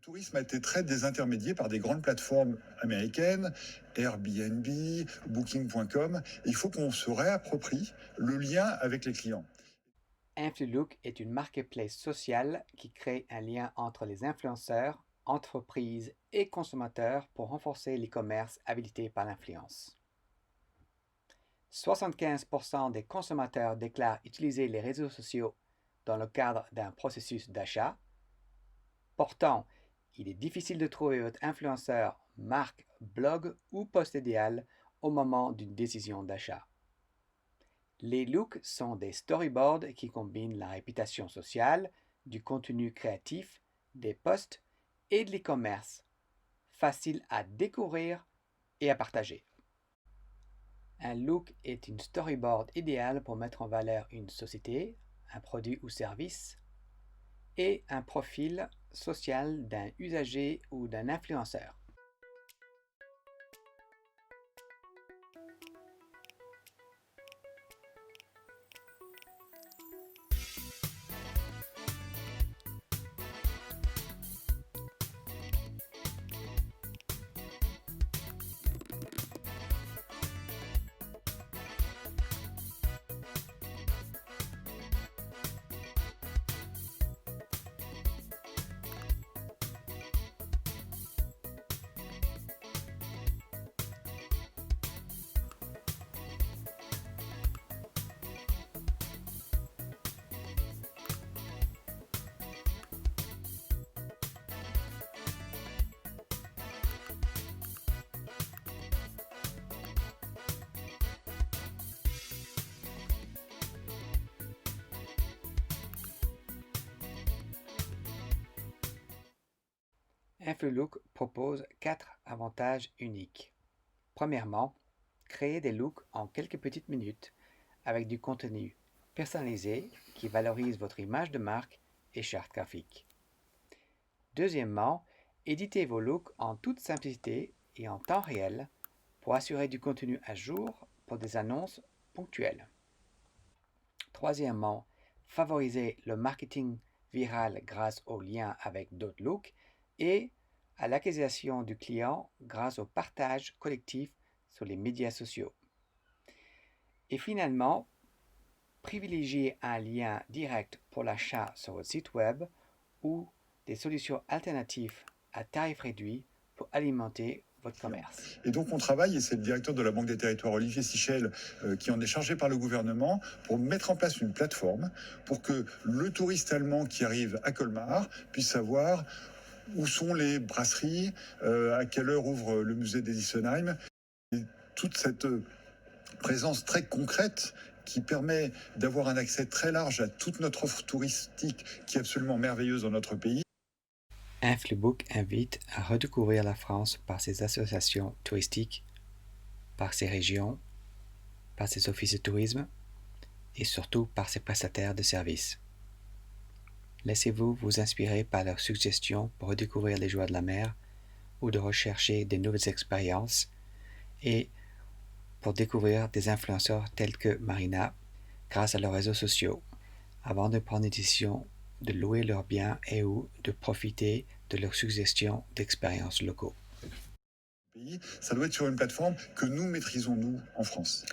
Tourisme a été très désintermédié par des grandes plateformes américaines, Airbnb, Booking.com. Il faut qu'on se réapproprie le lien avec les clients. Influlook est une marketplace sociale qui crée un lien entre les influenceurs, entreprises et consommateurs pour renforcer l'e-commerce habilité par l'influence. 75% des consommateurs déclarent utiliser les réseaux sociaux dans le cadre d'un processus d'achat. Pourtant, il est difficile de trouver votre influenceur, marque, blog ou post idéal au moment d'une décision d'achat. Les looks sont des storyboards qui combinent la réputation sociale, du contenu créatif, des posts et de l'e-commerce, faciles à découvrir et à partager. Un look est une storyboard idéale pour mettre en valeur une société, un produit ou service, et un profil social d'un usager ou d'un influenceur. Influlook propose 4 avantages uniques. Premièrement, créer des looks en quelques petites minutes avec du contenu personnalisé qui valorise votre image de marque et charte graphique. Deuxièmement, éditez vos looks en toute simplicité et en temps réel pour assurer du contenu à jour pour des annonces ponctuelles. Troisièmement, favorisez le marketing viral grâce aux liens avec d'autres looks et à l'acquisition du client grâce au partage collectif sur les médias sociaux. Et finalement, privilégiez un lien direct pour l'achat sur votre site web ou des solutions alternatives à tarif réduit pour alimenter votre commerce. Et donc on travaille, et c'est le directeur de la Banque des Territoires, Olivier Sichel, qui en est chargé par le gouvernement, pour mettre en place une plateforme pour que le touriste allemand qui arrive à Colmar puisse savoir où sont les brasseries, à quelle heure ouvre le musée d'Edissenheim. Et toute cette présence très concrète qui permet d'avoir un accès très large à toute notre offre touristique qui est absolument merveilleuse dans notre pays. Influbook invite à redécouvrir la France par ses associations touristiques, par ses régions, par ses offices de tourisme et surtout par ses prestataires de services. Laissez-vous vous inspirer par leurs suggestions pour redécouvrir les joies de la mer ou de rechercher des nouvelles expériences et pour découvrir des influenceurs tels que Marina grâce à leurs réseaux sociaux avant de prendre une décision de louer leurs biens et ou de profiter de leurs suggestions d'expériences locaux. Ça doit être sur une plateforme que nous maîtrisons, nous, en France.